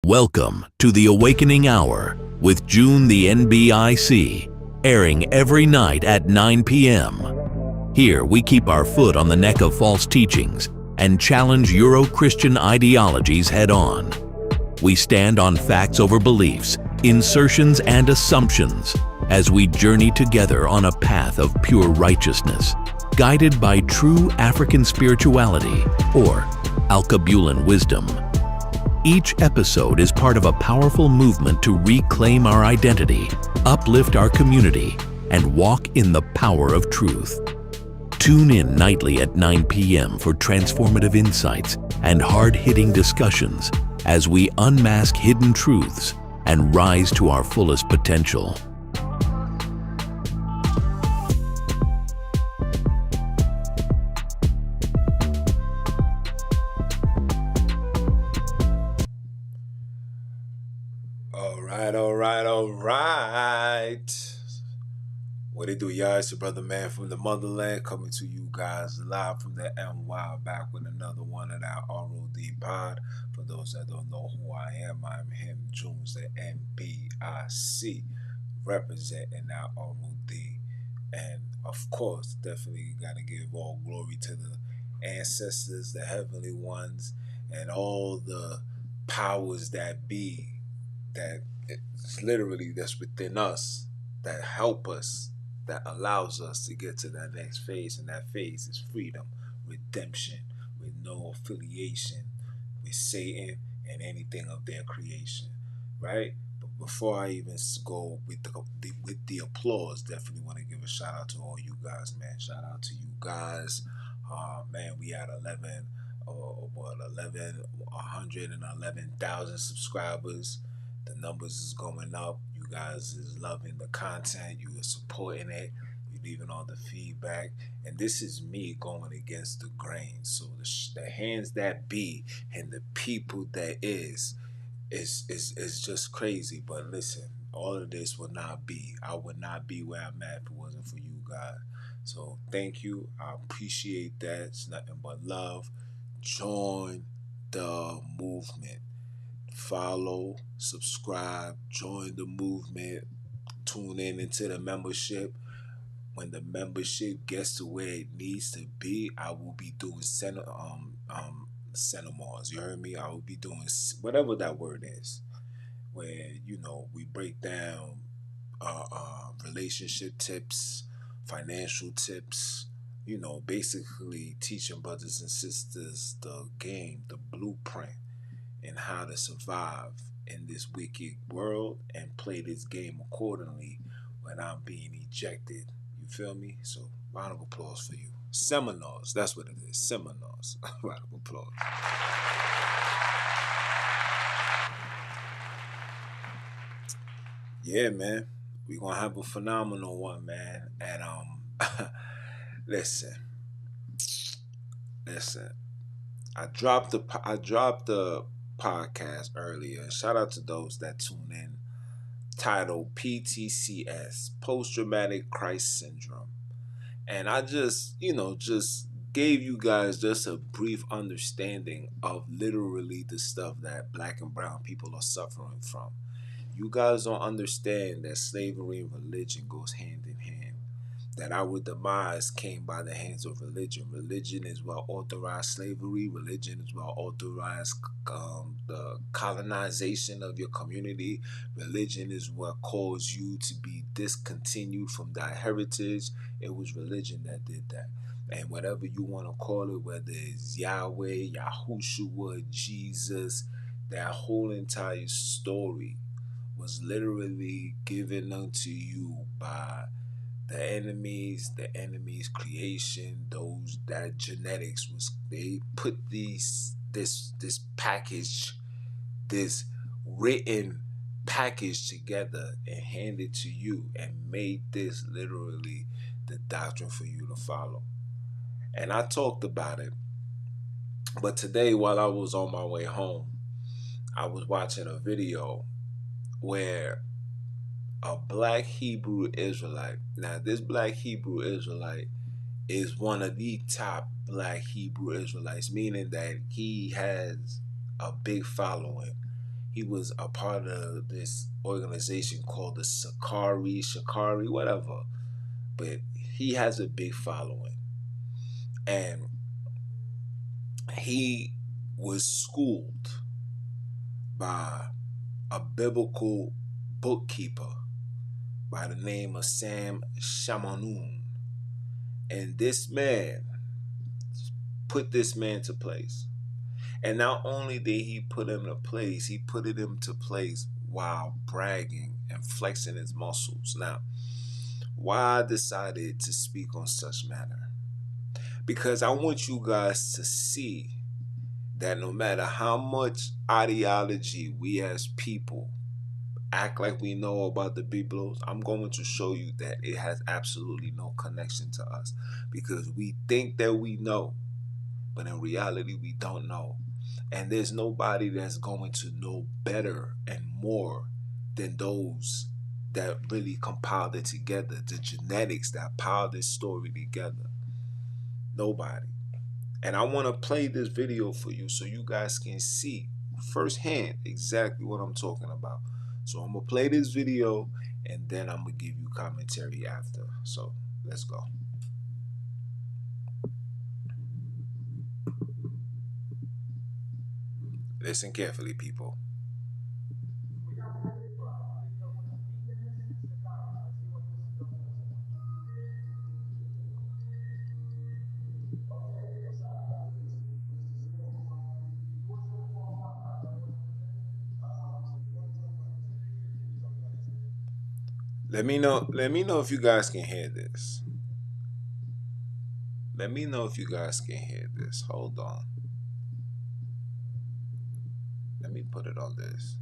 Welcome to the Awakening Hour with June the NBIC, airing every night at 9 p.m. Here we keep our foot on the neck of false teachings and challenge Euro-Christian ideologies head-on. We stand on facts over beliefs, insertions and assumptions as we journey together on a path of pure righteousness, guided by true African spirituality or Alkebulan wisdom. Each episode is part of a powerful movement to reclaim our identity, uplift our community, and walk in the power of truth. Tune in nightly at 9 p.m. for transformative insights and hard-hitting discussions as we unmask hidden truths and rise to our fullest potential. All right. What it do, y'all? It's your brother, man, from the motherland, coming to you guys live from the NY, back with another one of that R.O.D pod. For those that don't know who I am, I'm him, Jones, the NBIC, representing that R.O.D. And, of course, definitely got to give all glory to the ancestors, the heavenly ones, and all the powers that be, that it's literally that's within us, that help us, that allows us to get to that next phase. And that phase is freedom, redemption, with no affiliation with Satan and anything of their creation, right? But before I even go with the applause, definitely want to give a shout out to all you guys, man. Shout out to you guys. Man, we had 111,000 subscribers. The numbers is going up. You guys is loving the content. You are supporting it. You leaving all the feedback. And this is me going against the grain. So the hands that be and the people that is just crazy. But listen, all of this would not be. I would not be where I'm at if it wasn't for you guys. So thank you. I appreciate that. It's nothing but love. Join the movement. Follow, subscribe, join the movement, tune into the membership. When the membership gets to where it needs to be, I will be doing seminars. You heard me? I will be doing whatever that word is, where we break down relationship tips, financial tips. Basically teaching brothers and sisters the game, the blueprint, and how to survive in this wicked world and play this game accordingly when I'm being ejected. You feel me? So, round of applause for you. Seminars, that's what it is. Seminars. Round of applause. Yeah, man. We're going to have a phenomenal one, man. And, listen. I dropped the podcast earlier. Shout out to those that tune in. Titled PTCS, Post-Traumatic Crisis Syndrome. And I just gave you guys just a brief understanding of literally the stuff that black and brown people are suffering from. You guys don't understand that slavery and religion goes hand in hand. That our demise came by the hands of religion. Religion is what authorized slavery. Religion is what authorized the colonization of your community. Religion is what caused you to be discontinued from thy heritage. It was religion that did that. And whatever you want to call it, whether it's Yahweh, Yahushua, Jesus, that whole entire story was literally given unto you by the enemy's creation. Those that genetics was, they put this package, this written package together and handed to you and made this literally the doctrine for you to follow. And I talked about it. But today, while I was on my way home, I was watching a video where a Black Hebrew Israelite. Now, this Black Hebrew Israelite is one of the top Black Hebrew Israelites, meaning that he has a big following. He was a part of this organization called the Shikari, whatever. But he has a big following. And he was schooled by a biblical bookkeeper by the name of Sam Shamoun. And this man put this man to place. And not only did he put him to place, he put him to place while bragging and flexing his muscles. Now, why I decided to speak on such matter? Because I want you guys to see that no matter how much ideology we as people act like we know about the Biblos, I'm going to show you that it has absolutely no connection to us, because we think that we know, but in reality we don't know. And there's nobody that's going to know better and more than those that really compiled it together, the genetics that piled this story together. Nobody. And I want to play this video for you so you guys can see firsthand exactly what I'm talking about. So I'm going to play this video and then I'm going to give you commentary after. So let's go. Listen carefully, people. Let me know if you guys can hear this. Let me know if you guys can hear this. Hold on. Let me put it on this.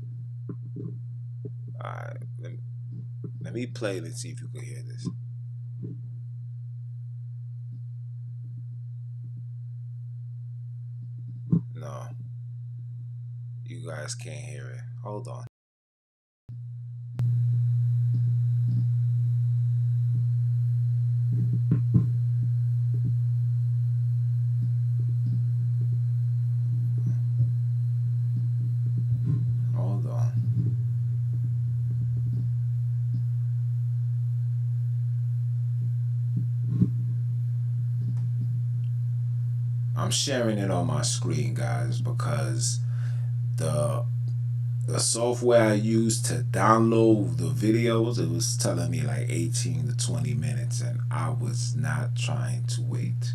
Alright. Let me play it and see if you can hear this. No. You guys can't hear it. Hold on. Hold on. I'm sharing it on my screen, guys, because the the software I used to download the videos, it was telling me like 18 to 20 minutes, and I was not trying to wait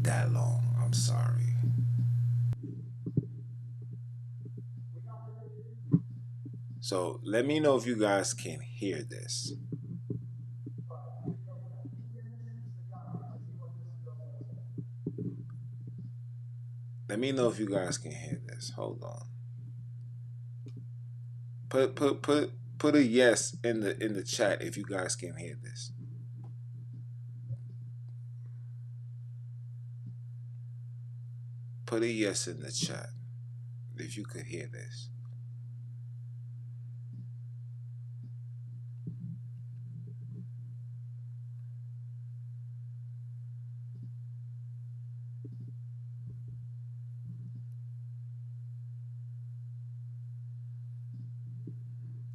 that long. I'm sorry. So let me know if you guys can hear this. Let me know if you guys can hear this. Hold on. Put a yes in the chat if you guys can hear this. Put a yes in the chat if you could hear this.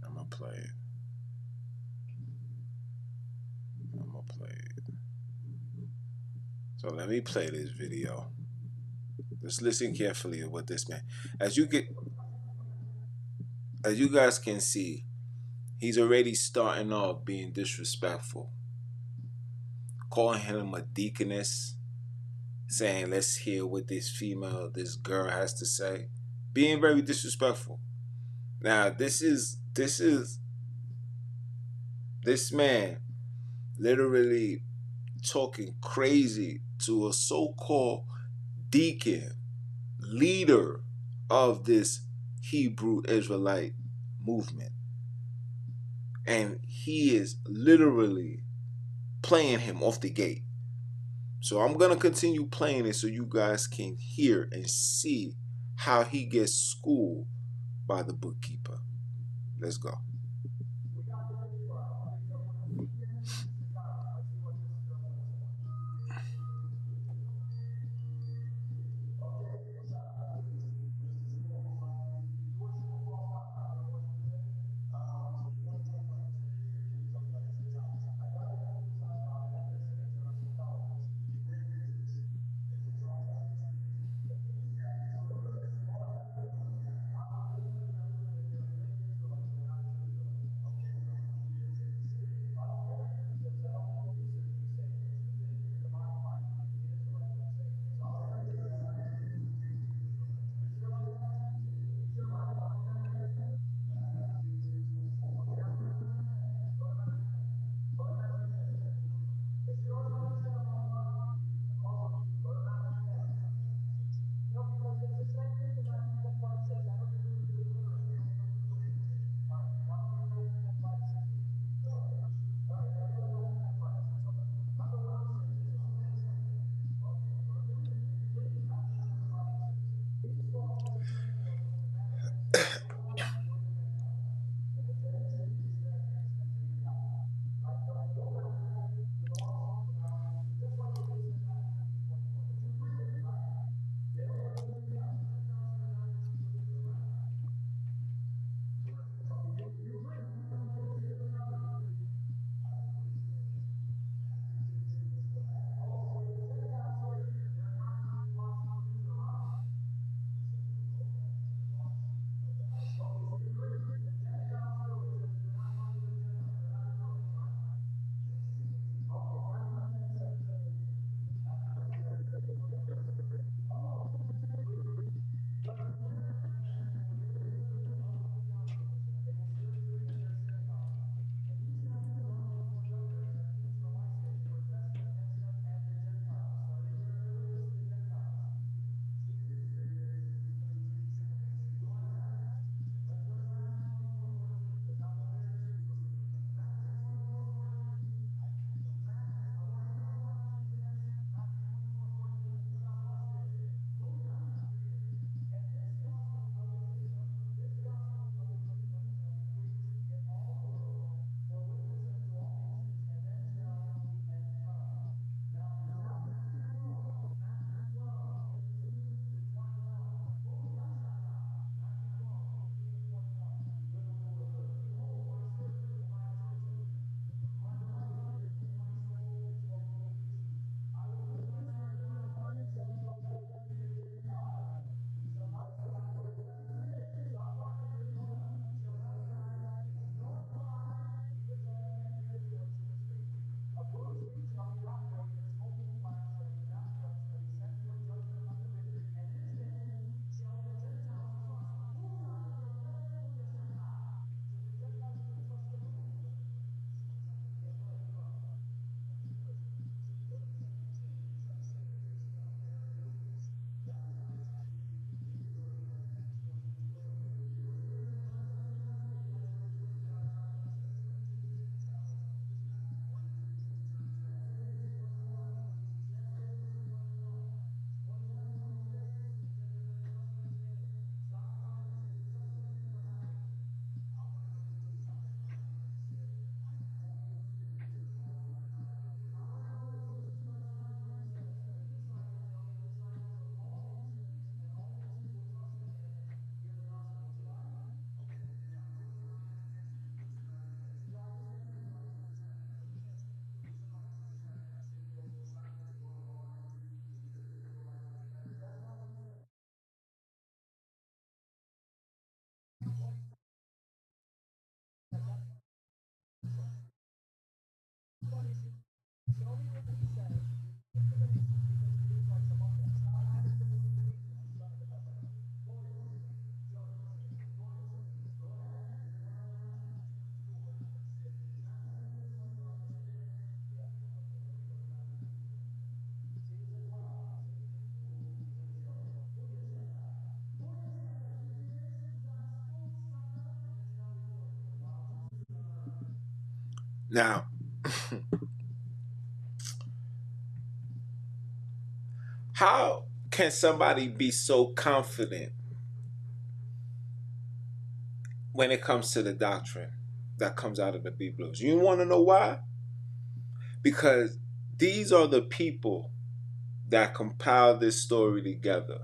I'm gonna play it. I'm gonna play it. So let me play this video. Just listen carefully to what this man. As you get, as you guys can see, he's already starting off being disrespectful, calling him a deaconess, saying, "Let's hear what this girl has to say," being very disrespectful. Now, this man literally talking crazy to a so-called deacon, leader of this Hebrew Israelite movement. And he is literally playing him off the gate. So I'm going to continue playing it so you guys can hear and see how he gets schooled by the bookkeeper. Let's go. Now, how can somebody be so confident when it comes to the doctrine that comes out of the Biblos? You want to know why? Because these are the people that compiled this story together.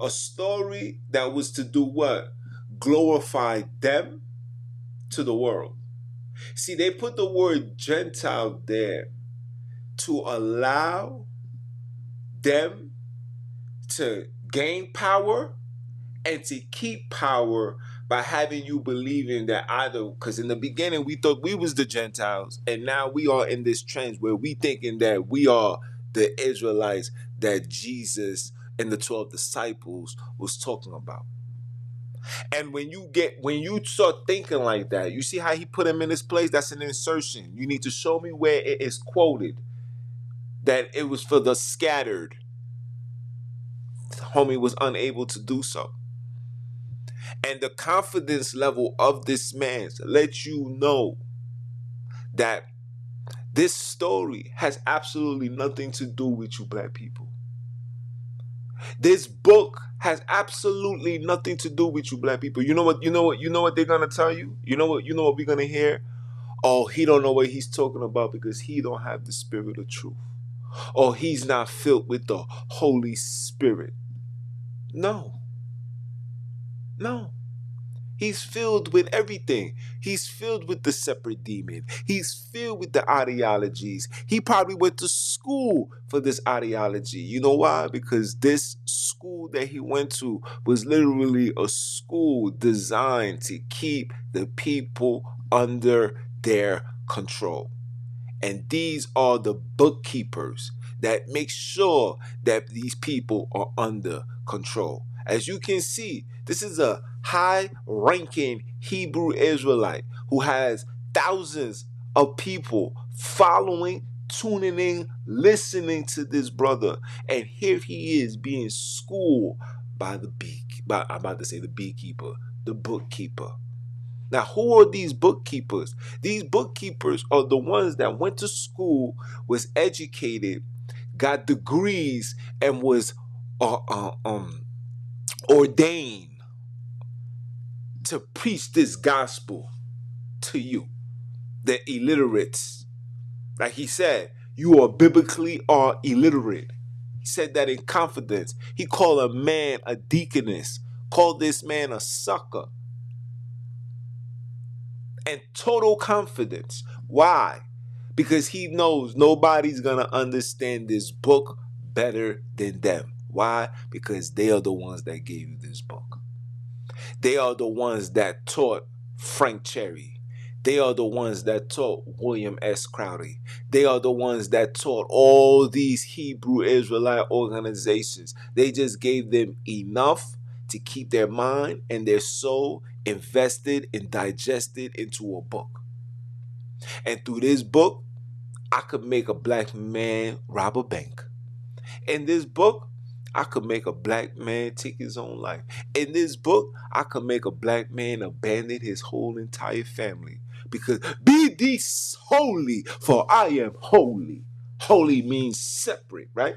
A story that was to do what? Glorify them to the world. See, they put the word Gentile there to allow them to gain power and to keep power by having you believing that either, because in the beginning we thought we was the Gentiles, and now we are in this trend where we thinking that we are the Israelites that Jesus and the 12 disciples was talking about. And when you start thinking like that, you see how he put him in this place? That's an insertion. You need to show me where it is quoted that it was for the scattered. Homie was unable to do so. And the confidence level of this man lets you know that this story has absolutely nothing to do with you black people. This book has absolutely nothing to do with you, black people. You know what they're gonna tell you? You know what we're gonna hear? Oh, he don't know what he's talking about because he don't have the spirit of truth. Or he's not filled with the Holy Spirit. No. No. He's filled with everything. He's filled with the separate demon. He's filled with the ideologies. He probably went to school for this ideology. You know why? Because this school that he went to was literally a school designed to keep the people under their control. And these are the bookkeepers that make sure that these people are under control. As you can see, this is a high-ranking Hebrew Israelite who has thousands of people following, tuning in, listening to this brother. And here he is being schooled by I'm about to say the beekeeper, the bookkeeper. Now, who are these bookkeepers? These bookkeepers are the ones that went to school, was educated, got degrees, and was ordained to preach this gospel to you, the illiterates. Like he said, you are biblically are illiterate. He said that in confidence. He called a man a deaconess, called this man a sucker. And total confidence. Why? Because he knows nobody's gonna understand this book better than them. Why? Because they are the ones that gave you this book. They are the ones that taught Frank Cherry. They are the ones that taught William S. Crowley. They are the ones that taught all these Hebrew Israelite organizations. They just gave them enough to keep their mind and their soul invested and digested into a book. And through this book, I could make a black man rob a bank. In this book, I could make a black man take his own life. In this book, I could make a black man abandon his whole entire family. Because be thee holy, for I am holy. Holy means separate, right?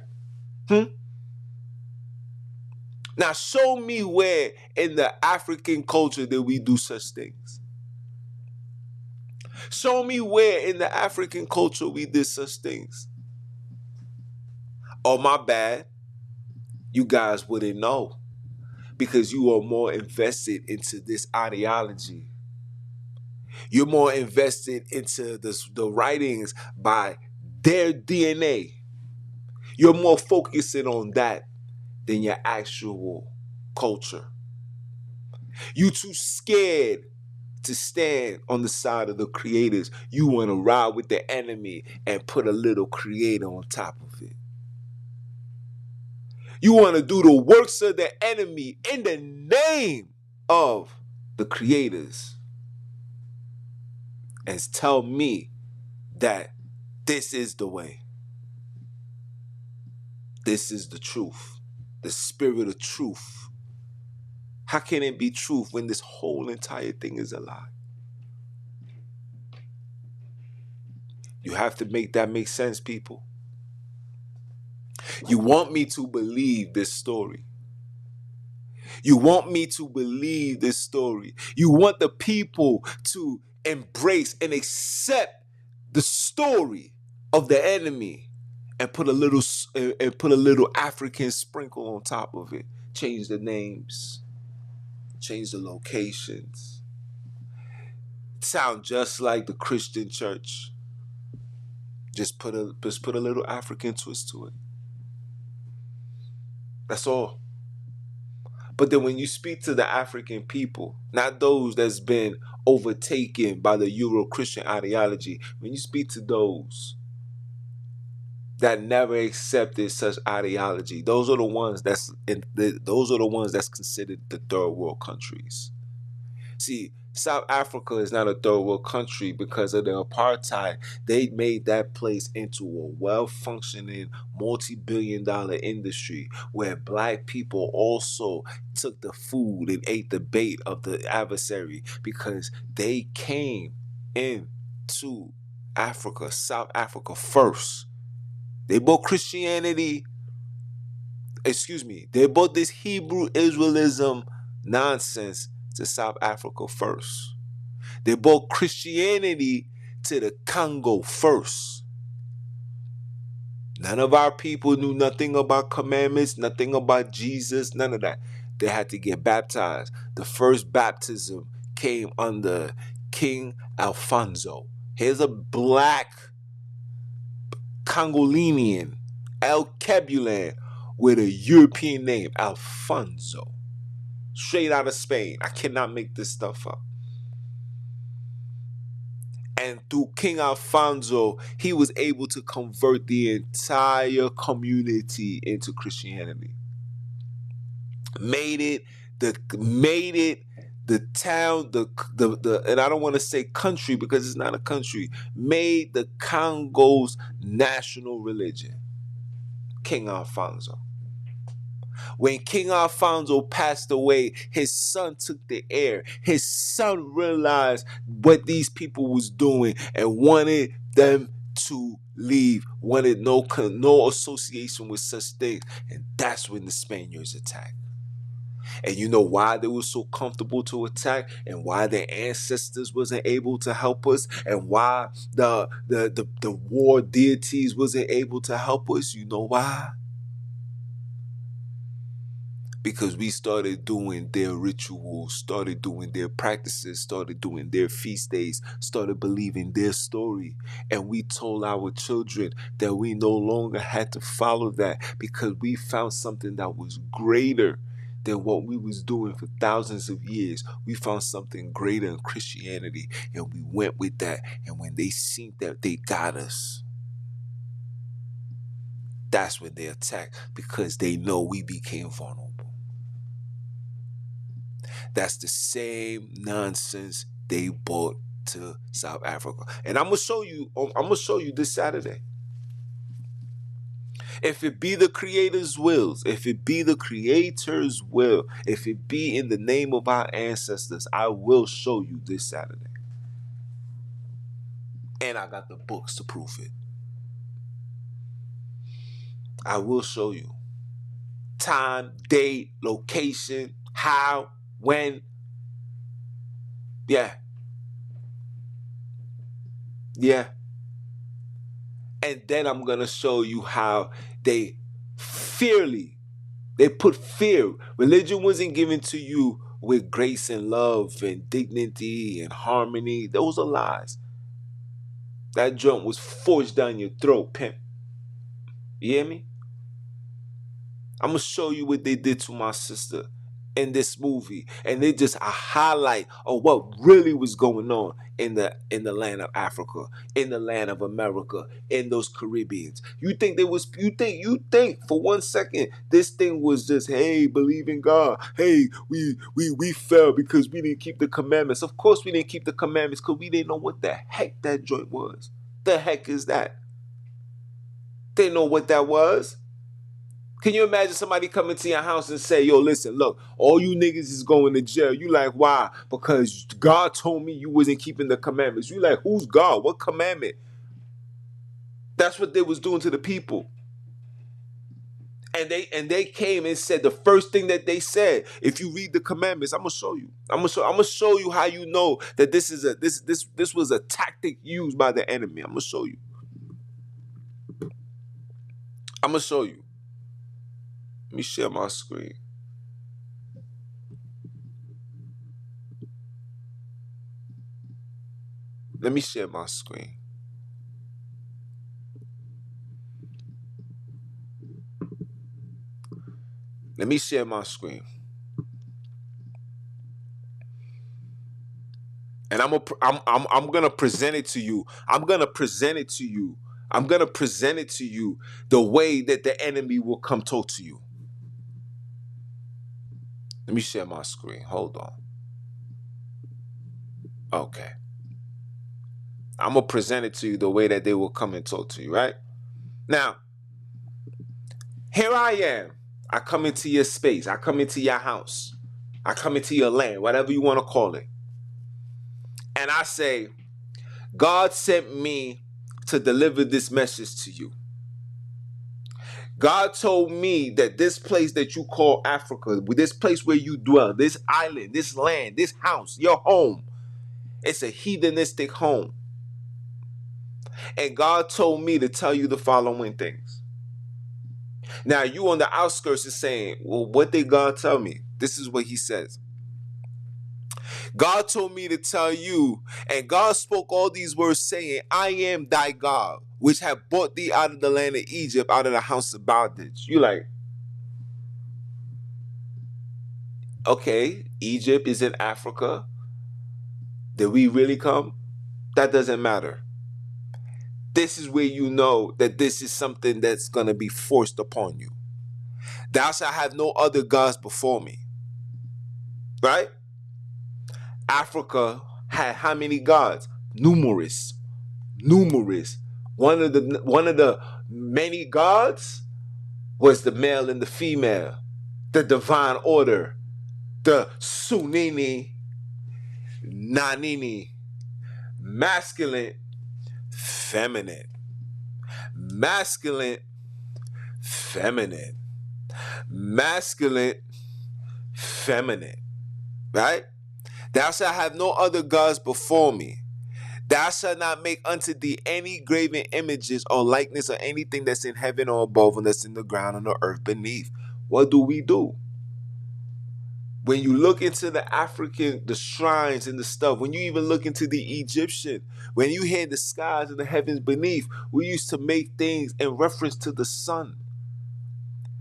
Now show me where in the African culture that we do such things. Show me where in the African culture we did such things. Oh, my bad. You guys wouldn't know because you are more invested into this ideology. You're more invested into the writings by their DNA. You're more focusing on that than your actual culture. You too scared to stand on the side of the creators. You want to ride with the enemy and put a little creator on top of it. You want to do the works of the enemy in the name of the creators and tell me that this is the way. This is the truth. The spirit of truth. How can it be truth when this whole entire thing is a lie? You have to make that make sense, people. You want me to believe this story. You want me to believe this story. You want the people to embrace and accept the story of the enemy and put a little African sprinkle on top of it. Change the names. Change the locations. Sound just like the Christian church. Just put a little African twist to it. That's all. But then when you speak to the African people, not those that's been overtaken by the Euro-Christian ideology, when you speak to those that never accepted such ideology, those are the ones that's considered the third world countries. See, South Africa is not a third world country because of the apartheid. They made that place into a well-functioning, multi-billion-dollar industry where black people also took the food and ate the bait of the adversary because they came into Africa, South Africa first. They brought Christianity They brought this Hebrew Israelism nonsense to South Africa first. They brought Christianity to the Congo first. None of our people knew nothing about commandments, nothing about Jesus, none of that. They had to get baptized. The first baptism came under King Alfonso. Here's a black Congolinian, El Kebulan, with a European name, Alfonso. Straight out of Spain. I cannot make this stuff up. And through King Alfonso, he was able to convert the entire community into Christianity. Made it the town, the and I don't want to say country because it's not a country, made the Congo's national religion. King Alfonso. When King Alfonso passed away, his son took the air. His son realized what these people was doing and wanted them to leave, wanted no association with such things. And that's when the Spaniards attacked. And you know why they were so comfortable to attack, and why their ancestors wasn't able to help us, and why the war deities wasn't able to help us? You know why? Because we started doing their rituals, started doing their practices, started doing their feast days, started believing their story. And we told our children that we no longer had to follow that because we found something that was greater than what we was doing for thousands of years. We found something greater in Christianity, and we went with that. And when they seen that, they got us. That's when they attacked, because they know we became vulnerable. That's the same nonsense they brought to South Africa. And I'm gonna show you this Saturday. If it be the Creator's wills, if it be the Creator's will, if it be in the name of our ancestors, I will show you this Saturday. And I got the books to prove it. I will show you. Time, date, location, how, when. Yeah. And then I'm going to show you how they put fear. Religion wasn't given to you with grace and love and dignity and harmony. Those are lies. That joint was forced down your throat, pimp. You hear me? I'm going to show you what they did to my sister in this movie, and they just a highlight of what really was going on in the land of Africa, in the land of America, in those Caribbeans. You think for 1 second this thing was just, hey, believe in God. Hey, we fell because we didn't keep the commandments. Of course we didn't keep the commandments because we didn't know what the heck that joint was. The heck is that? They didn't know what that was. Can you imagine somebody coming to your house and say, yo, listen, look, all you niggas is going to jail. You like, why? Because God told me you wasn't keeping the commandments. You like, who's God? What commandment? That's what they was doing to the people. And they came and said the first thing that they said, if you read the commandments, I'm gonna show you. I'm gonna show you how you know that this was a tactic used by the enemy. I'm gonna show you. I'm gonna show you. Let me share my screen. Let me share my screen. Let me share my screen. And I'm gonna present it to you. I'm gonna present it to you the way that the enemy will come talk to you. Let me share my screen. Hold on. Okay. I'm gonna present it to you the way that they will come and talk to you, right? Now, here I am. I come into your space. I come into your house. I come into your land, whatever you want to call it. And I say, God sent me to deliver this message to you. God told me that this place that you call Africa, this place where you dwell, this island, this land, this house, your home, it's a heathenistic home. And God told me to tell you the following things. Now, you on the outskirts is saying, well, what did God tell me? This is what he says. God told me to tell you, and God spoke all these words saying, I am thy God, which have brought thee out of the land of Egypt, out of the house of bondage. You like, okay, Egypt is in Africa. Did we really come? That doesn't matter. This is where you know that this is something that's going to be forced upon you. Thou shalt have no other gods before me. Right? Africa had how many gods? Numerous. One of the many gods was the male and the female, the divine order, the Sunini, Nanini, masculine, feminine, masculine, feminine, masculine, feminine, right? Thou shalt have no other gods before me. Thou shalt not make unto thee any graven images or likeness or anything that's in heaven or above and that's in the ground and the earth beneath. What do? When you look into the African, the shrines and the stuff, when you even look into the Egyptian, when you hear the skies and the heavens beneath, we used to make things in reference to the sun.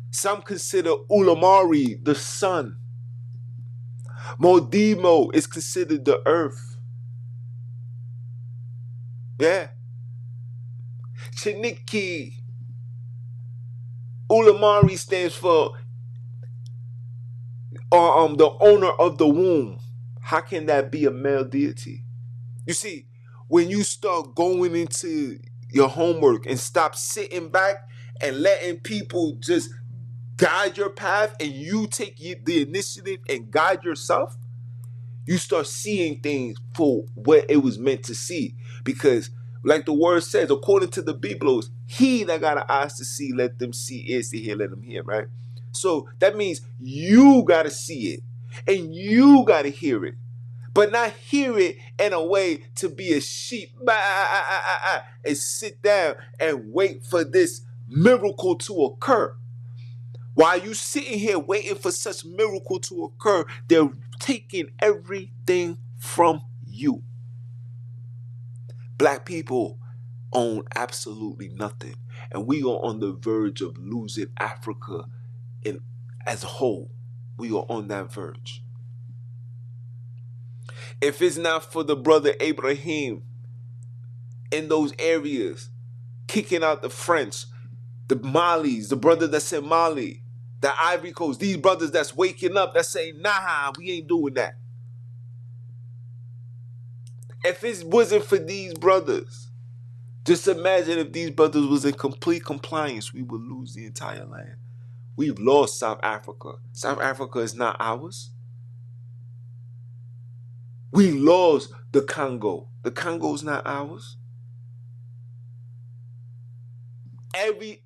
Some consider Ulamari the sun. Modimo is considered the earth. Yeah. Chiniki. Ulamari stands for the owner of the womb. How can that be a male deity? You see, when you start going into your homework and stop sitting back and letting people just guide your path and you take the initiative and guide yourself, you start seeing things for what it was meant to see. Because like the word says, according to the Biblos, he that got eyes to see, let them see, ears to hear, let them hear, right? So that means you got to see it and you got to hear it, but not hear it in a way to be a sheep and sit down and wait for this miracle to occur. While you sitting here waiting for such miracle to occur, they're taking everything from you. Black people own absolutely nothing. And we are on the verge of losing Africa as a whole. We are on that verge. If it's not for the brother Abraham in those areas, kicking out the French, the Malis, the brother that's in Mali, the Ivory Coast, these brothers that's waking up, that's saying, nah, we ain't doing that. If it wasn't for these brothers, just imagine if these brothers was in complete compliance, we would lose the entire land. We've lost South Africa. South Africa is not ours. We lost the Congo. The Congo is not ours. Every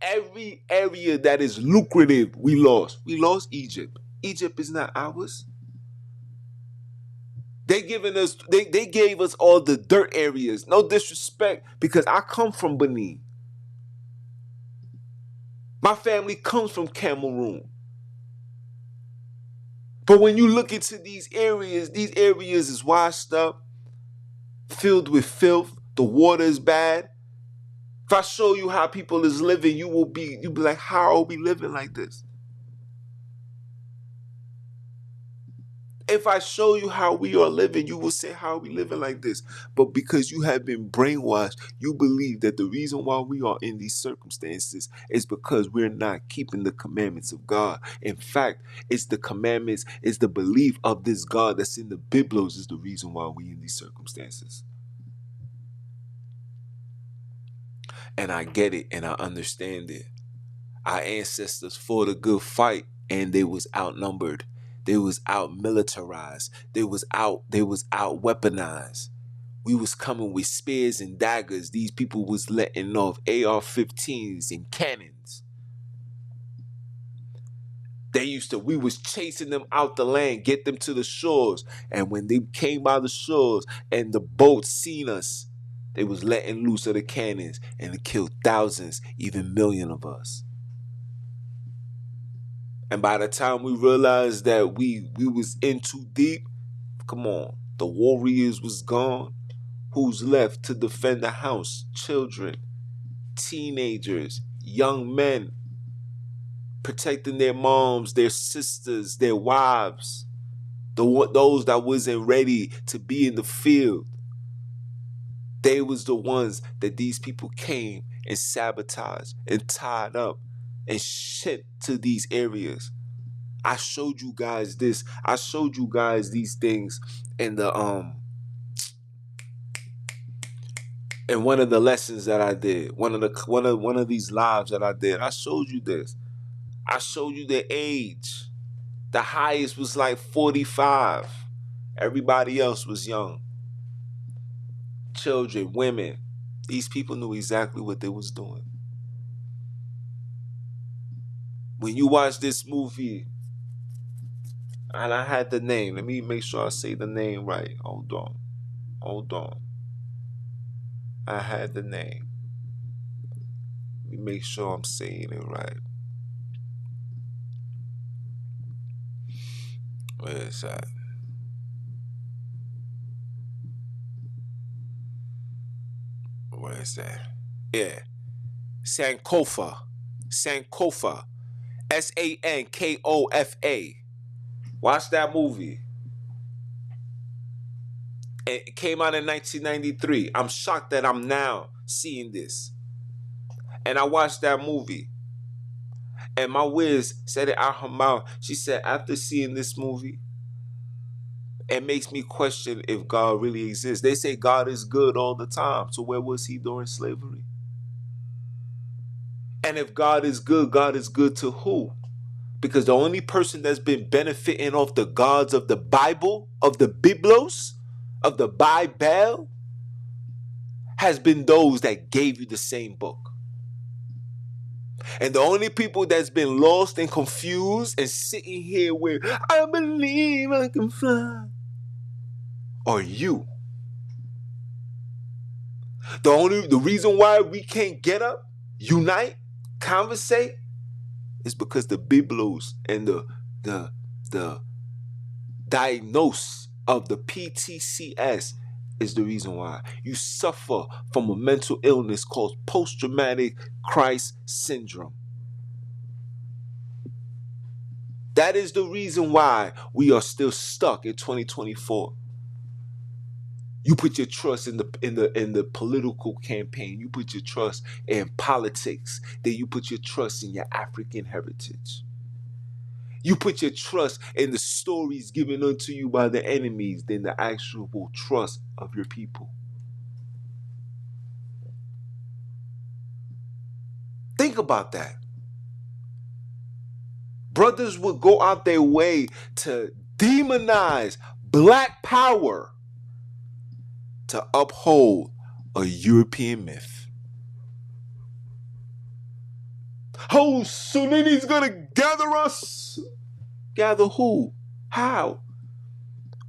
area that is lucrative, we lost. We lost Egypt. Egypt is not ours. They gave us all the dirt areas. No disrespect, because I come from Benin. My family comes from Cameroon. But when you look into these areas is washed up, filled with filth. The water is bad. If I show you how people is living, you'll be like, how are we living like this? If I show you how we are living, you will say, how are we living like this? But because you have been brainwashed, you believe that the reason why we are in these circumstances is because we're not keeping the commandments of God. In fact, it's the commandments, it's the belief of this God that's in the Biblos is the reason why we in these circumstances. And I get it and I understand it. Our ancestors fought a good fight and they was outnumbered. They was out militarized. They was out weaponized. We was coming with spears and daggers. These people was letting off AR-15s and cannons. We was chasing them out the land, get them to the shores. And when they came by the shores and the boats seen us, they was letting loose of the cannons and it killed thousands, even millions of us. And by the time we realized that we was in too deep, come on, the warriors was gone. Who's left to defend the house? Children, teenagers, young men, protecting their moms, their sisters, their wives, those that wasn't ready to be in the field. They was the ones that these people came and sabotaged and tied up and shipped to these areas. I showed you guys this. I showed you guys these things in the in one of the lessons that I did. One of these lives that I did. I showed you this. I showed you the age. The highest was like 45. Everybody else was young. Children, women. These people knew exactly what they was doing. When you watch this movie, and I had the name. Let me make sure I say the name right. Hold on. I had the name. Let me make sure I'm saying it right. Where is that? Where is that? Yeah. Sankofa. Sankofa. Sankofa. Watch that movie. It came out in 1993. I'm shocked that I'm now seeing this. And I watched that movie. And my Wiz said it out her mouth. She said, after seeing this movie, it makes me question if God really exists. They say God is good all the time. So where was he during slavery? And if God is good to who? Because the only person that's been benefiting off the gods of the Bible, of the Biblos, of the Bible, has been those that gave you the same book. And the only people that's been lost and confused and sitting here with, I believe I can fly, are you. The reason why we can't get up, unite, conversate, is because the Biblos and the diagnose of the PTCS is the reason why you suffer from a mental illness called post-traumatic Christ syndrome. That is the reason why we are still stuck in 2024. You put your trust in the political campaign. You put your trust in politics. Then you put your trust in your African heritage. You put your trust in the stories given unto you by the enemies than the actual trust of your people. Think about that. Brothers would go out their way to demonize black power to uphold a European myth. Oh, Sunni's gonna gather us. Gather who? How?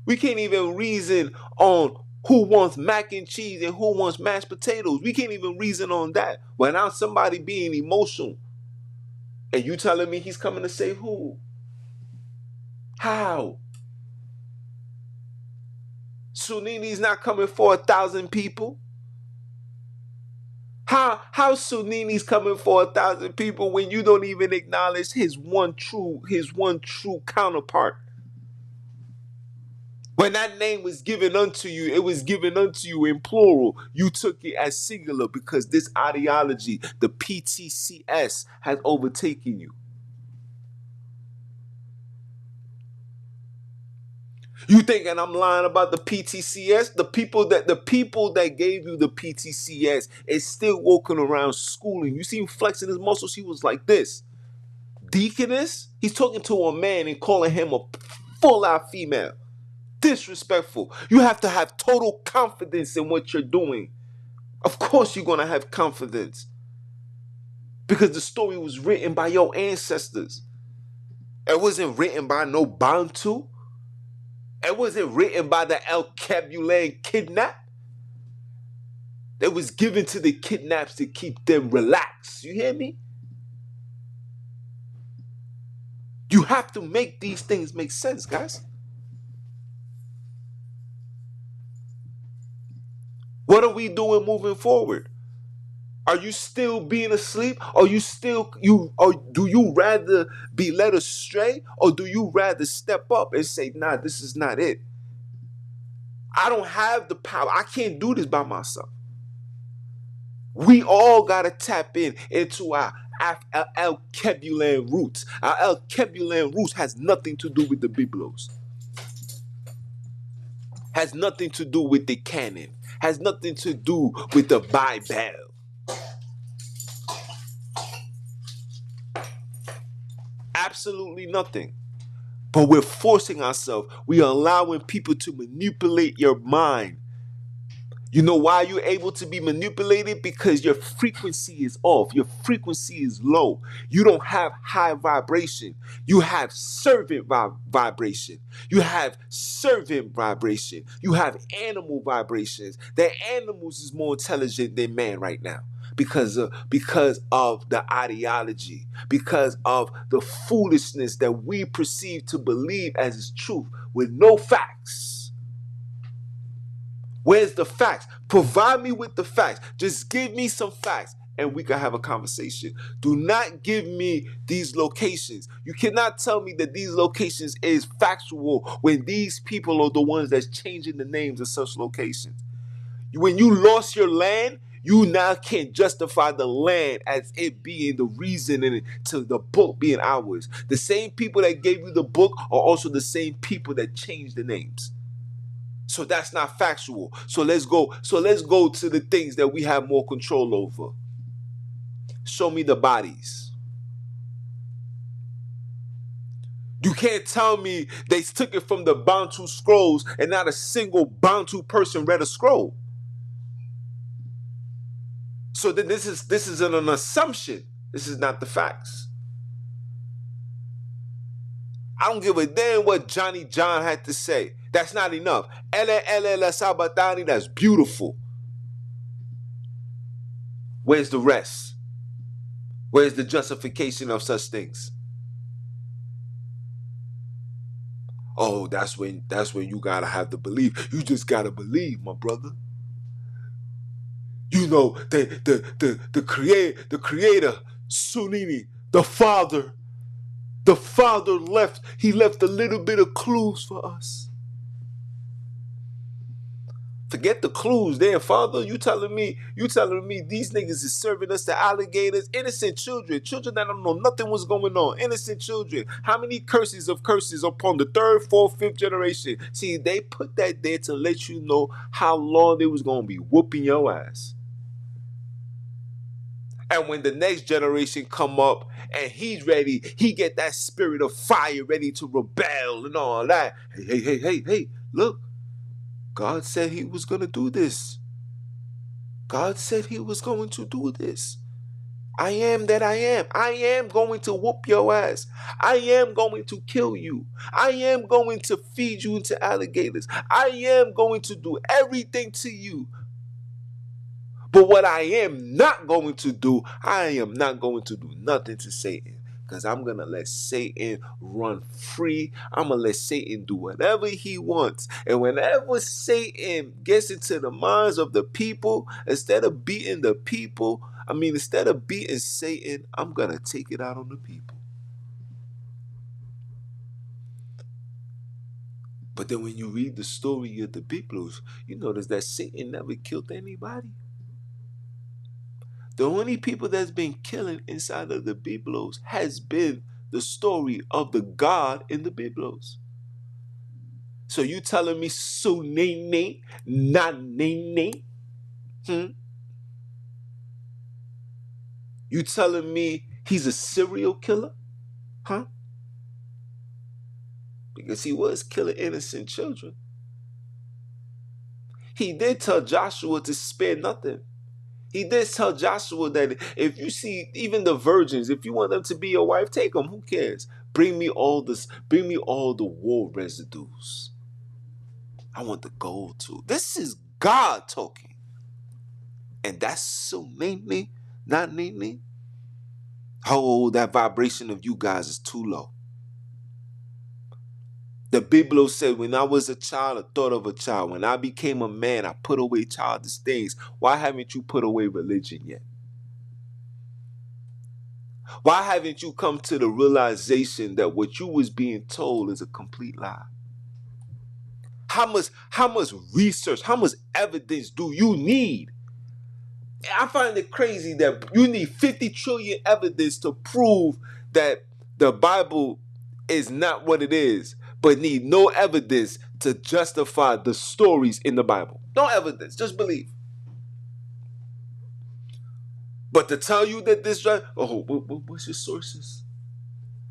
We can't even reason on who wants mac and cheese and who wants mashed potatoes. We can't even reason on that. Without somebody being emotional. And you telling me he's coming to save who? How? Sunni's not coming for 1,000 people. How Sunni's coming for 1,000 people when you don't even acknowledge his one true counterpart? When that name was given unto you, it was given unto you in plural. You took it as singular because this ideology, the PTCS, has overtaken you. You thinking I'm lying about the PTCS? The people that gave you the PTCS is still walking around schooling. You see him flexing his muscles. He was like this. Deaconess? He's talking to a man and calling him a full-out female. Disrespectful. You have to have total confidence in what you're doing. Of course you're going to have confidence. Because the story was written by your ancestors. It wasn't written by no Bantu. It wasn't written by the El Kebulan kidnap. It was given to the kidnaps to keep them relaxed. You hear me? You have to make these things make sense, guys. What are we doing moving forward? Are you still being asleep? Or do you rather be led astray? Or do you rather step up and say, nah, this is not it? I don't have the power. I can't do this by myself. We all gotta tap into our El Kebulan roots. Our El Kebulan roots has nothing to do with the Biblos. Has nothing to do with the canon. Has nothing to do with the Bible. Absolutely nothing. But we're forcing ourselves. We are allowing people to manipulate your mind. You know why you're able to be manipulated? Because your frequency is off. Your frequency is low. You don't have high vibration. You have servant vibration. You have servant vibration. You have animal vibrations. The animals is more intelligent than man right now. Because of the ideology, because of the foolishness that we perceive to believe as its truth with no facts. Where's the facts? Provide me with the facts. Just give me some facts and we can have a conversation. Do not give me these locations. You cannot tell me that these locations is factual when these people are the ones that's changing the names of such locations. When you lost your land, you now can't justify the land as it being the reason to the book being ours. The same people that gave you the book are also the same people that changed the names. So that's not factual. So let's go to the things that we have more control over. Show me the bodies. You can't tell me they took it from the Bantu scrolls and not a single Bantu person read a scroll. So then this is an assumption. This is not the facts. I don't give a damn what Johnny John had to say. That's not enough. Ele la sabatani, that's beautiful. Where's the rest? Where's the justification of such things? Oh, that's when you gotta have the belief. You just gotta believe, my brother. You know, the creator, Sunini, the father left a little bit of clues for us. Forget the clues there, Father. You telling me these niggas is serving us to alligators, innocent children that don't know nothing was going on, innocent children. How many curses upon the third, fourth, fifth generation? See, they put that there to let you know how long they was gonna be whooping your ass. And when the next generation come up and he's ready, he get that spirit of fire ready to rebel and all that. Hey, look. God said he was going to do this. God said he was going to do this. I am that I am. I am going to whoop your ass. I am going to kill you. I am going to feed you into alligators. I am going to do everything to you. But what I am not going to do, I am not going to do nothing to Satan. Because I'm going to let Satan run free. I'm going to let Satan do whatever he wants. And whenever Satan gets into the minds of the people, instead of beating Satan, I'm going to take it out on the people. But then when you read the story of the Biblos, you notice that Satan never killed anybody. The only people that's been killing inside of the Biblos has been the story of the God in the Biblos. So you telling me Sunene, not Nene? You telling me he's a serial killer? Huh? Because he was killing innocent children. He did tell Joshua to spare nothing. He did tell Joshua that if you see even the virgins, if you want them to be your wife, take them. Who cares? Bring me all this. Bring me all the war residues. I want the gold too. This is God talking. And that's so mainly, not mainly. Oh, that vibration of you guys is too low. The Bible said, when I was a child, I thought of a child. When I became a man, I put away childish things. Why haven't you put away religion yet? Why haven't you come to the realization that what you was being told is a complete lie? How much research, how much evidence do you need? I find it crazy that you need 50 trillion evidence to prove that the Bible is not what it is, but need no evidence to justify the stories in the Bible. No evidence, just believe. But to tell you that this, what's your sources?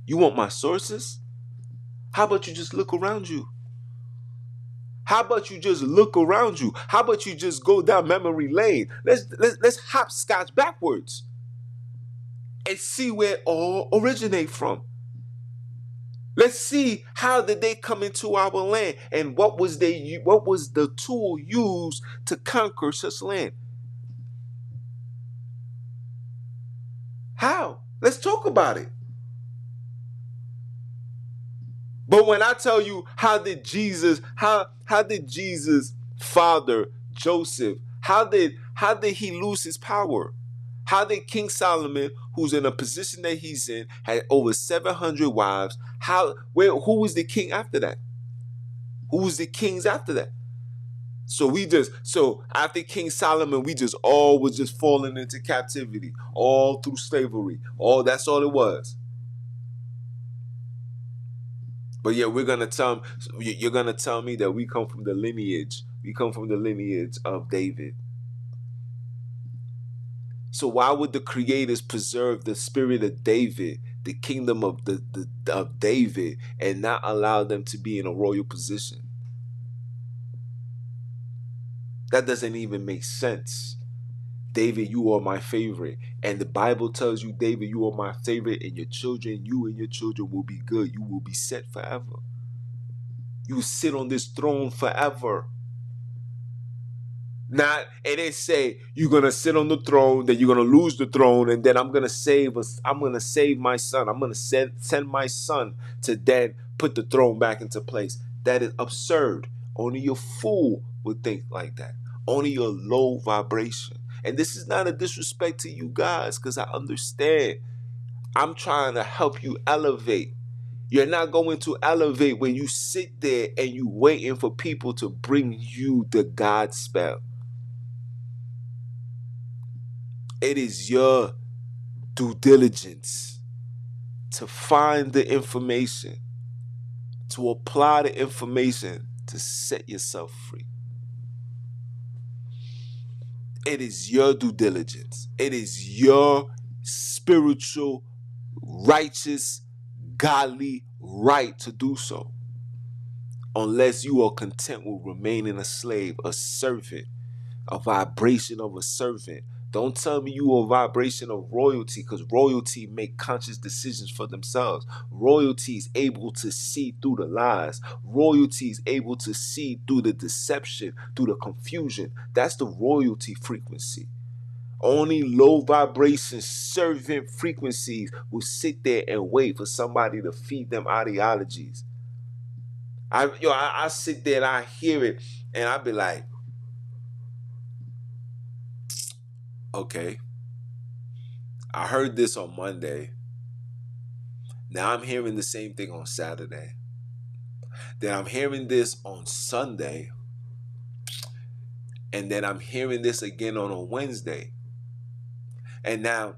You want my sources? How about you just look around you? How about you just look around you? How about you just go down memory lane? Let's hopscotch backwards and see where it all originate from. Let's see how did they come into our land and what was the tool used to conquer such land? How? Let's talk about it. But when I tell you how did Jesus father Joseph, how did he lose his power? How did King Solomon, who's in a position that he's in, had over 700 wives? Who was the king after that? Who was the kings after that? So after King Solomon, we just all was just falling into captivity, all through slavery. That's all it was. But yeah, you're gonna tell me that we come from the lineage. We come from the lineage of David. So why would the creators preserve the spirit of David, the kingdom of of David, and not allow them to be in a royal position? That doesn't even make sense. David, you are my favorite. And the Bible tells you, David, you are my favorite, and you and your children will be good. You will be set forever. You sit on this throne forever. It didn't say you're gonna sit on the throne, then you're gonna lose the throne, and then I'm gonna save my son. I'm gonna send my son to then put the throne back into place. That is absurd. Only a fool would think like that. Only a low vibration. And this is not a disrespect to you guys, because I understand. I'm trying to help you elevate. You're not going to elevate when you sit there and you waiting for people to bring you the God spell. It is your due diligence to find the information, to apply the information to set yourself free. It is your due diligence. It is your spiritual, righteous, godly right to do so. Unless you are content with remaining a slave, a servant, a vibration of a servant. Don't tell me you are a vibration of royalty, because royalty make conscious decisions for themselves. Royalty is able to see through the lies. Royalty is able to see through the deception, through the confusion. That's the royalty frequency. Only low vibration servant frequencies will sit there and wait for somebody to feed them ideologies. I sit there and I hear it and I be like, okay, I heard this on Monday. Now I'm hearing the same thing on Saturday. Then I'm hearing this on Sunday. And then I'm hearing this again on a Wednesday. And now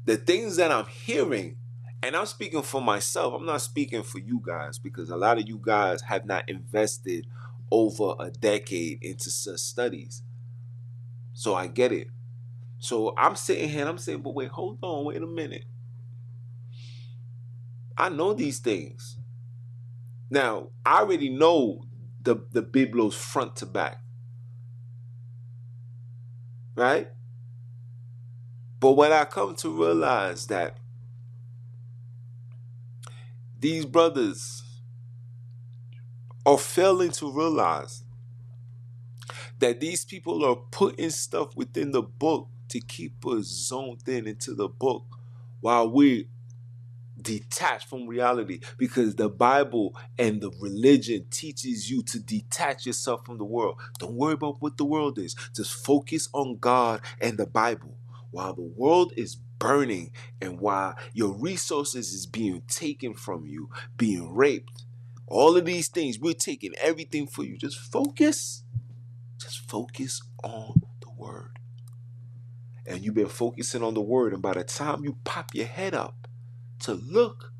the things that I'm hearing, and I'm speaking for myself, I'm not speaking for you guys, because a lot of you guys have not invested over a decade into such studies. So I get it. So I'm sitting here and I'm saying, but wait, hold on, wait a minute. I know these things. Now, I already know the Biblos front to back. Right? But when I come to realize that These brothers are failing to realize that these people are putting stuff within the book to keep us zoned in into the book while we detached from reality, because the Bible and the religion teaches you to detach yourself from the world. Don't worry about what the world is. Just focus on God and the Bible. While the world is burning and while your resources is being taken from you, being raped, all of these things, we're taking everything for you. Just focus. Just focus on the word. And you've been focusing on the word, and by the time you pop your head up to look,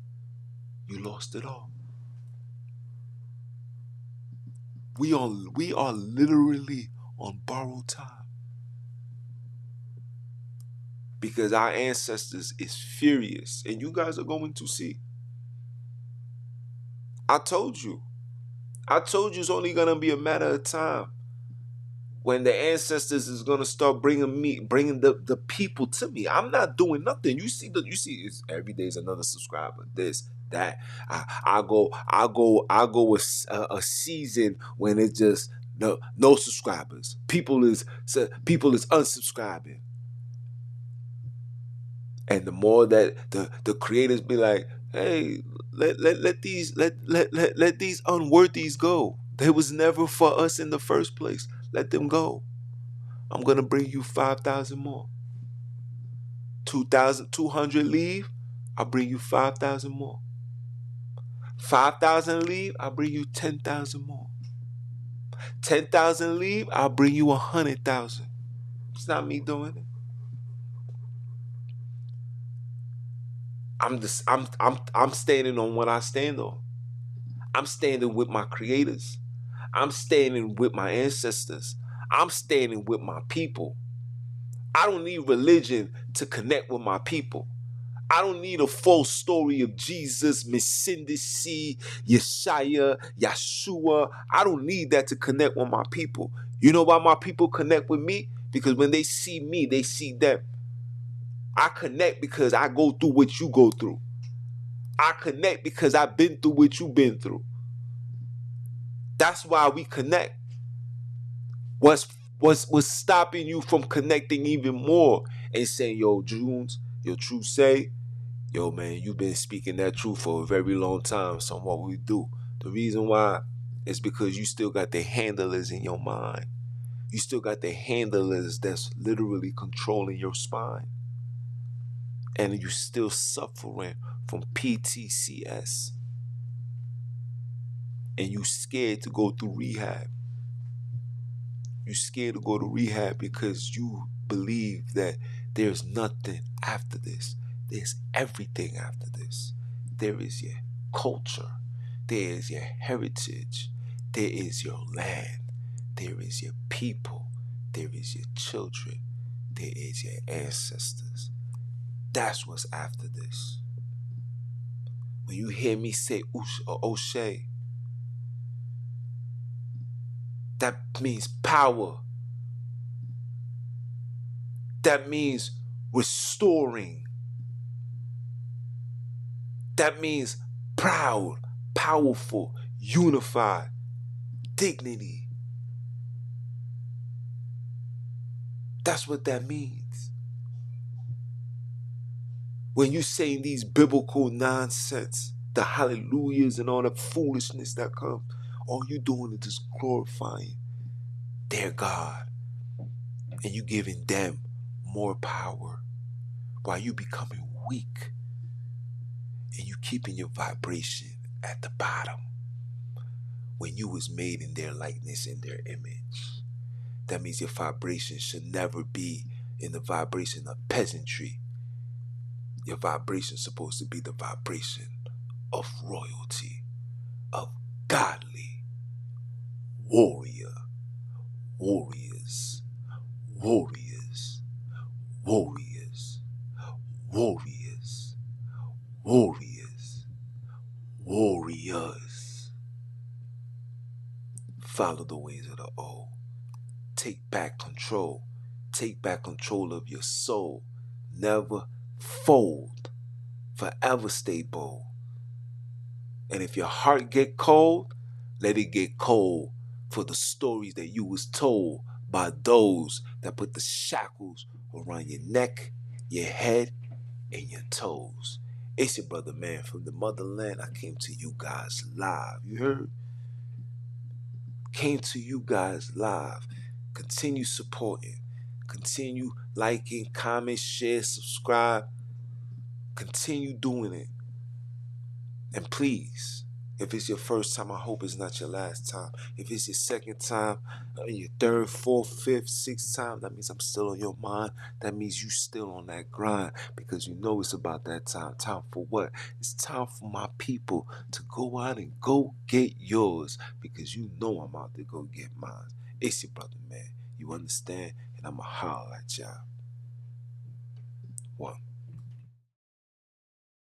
you lost it all. We are literally on borrowed time. Because our ancestors is furious. And you guys are going to see. I told you. It's only going to be a matter of time when the ancestors is going to start bringing the people to me. I'm not doing nothing. You see, it's, every day is another subscriber. This, that. I go with a season when it's just no subscribers. People is unsubscribing. And the more that the creators be like, hey, let these unworthies go. They was never for us in the first place. Let them go. I'm gonna bring you 5,000 more. 2,200 leave, I'll bring you 5,000 more. 5,000 leave, I'll bring you 10,000 more. 10,000 leave, I'll bring you 100,000. It's not me doing it. I'm standing on what I stand on. I'm standing with my creators. I'm standing with my ancestors. I'm standing with my people. I don't need religion to connect with my people. I don't need a false story of Jesus, Messindisi, Yeshaya, Yeshua. I don't need that to connect with my people. You know why my people connect with me? Because when they see me, they see them. I connect because I go through what you go through. I connect because I've been through what you've been through. That's why we connect. What's stopping you from connecting even more and saying, yo, Junes, your truth say, yo, man, you've been speaking that truth for a very long time. So what we do? The reason why is because you still got the handlers in your mind. You still got the handlers that's literally controlling your spine. And you still suffering from PTCS. And you scared to go through rehab. You're scared to go to rehab because you believe that there's nothing after this. There's everything after this. There is your culture. There is your heritage. There is your land. There is your people. There is your children. There is your ancestors. That's what's after this. When you hear me say O'Shea, that means power. That means restoring. That means proud, powerful, unified, dignity. That's what that means. When you saying these biblical nonsense, the hallelujahs and all the foolishness that comes, all you doing is just glorifying their God. And you giving them more power while you becoming weak. And you keeping your vibration at the bottom. When you was made in their likeness and their image. That means your vibration should never be in the vibration of peasantry. Your vibration is supposed to be the vibration of royalty, of godly warriors, warriors, warriors, warriors, warriors. Follow the ways of the O. Take back control. Take back control of your soul. Never fold. Forever stay bold. And if your heart get cold, let it get cold for the stories that you was told by those that put the shackles around your neck, your head, and your toes. It's your brother, man, from the motherland. I came to you guys live. You heard? Came to you guys live. Continue supporting. Continue liking, comment, share, subscribe. Continue doing it. And please, if it's your first time, I hope it's not your last time. If it's your second time, your third, fourth, fifth, sixth time, that means I'm still on your mind. That means you still on that grind, because you know it's about that time. Time for what? It's time for my people to go out and go get yours, because you know I'm out to go get mine. It's your brother, man. You understand? And I'ma holler at y'all. One.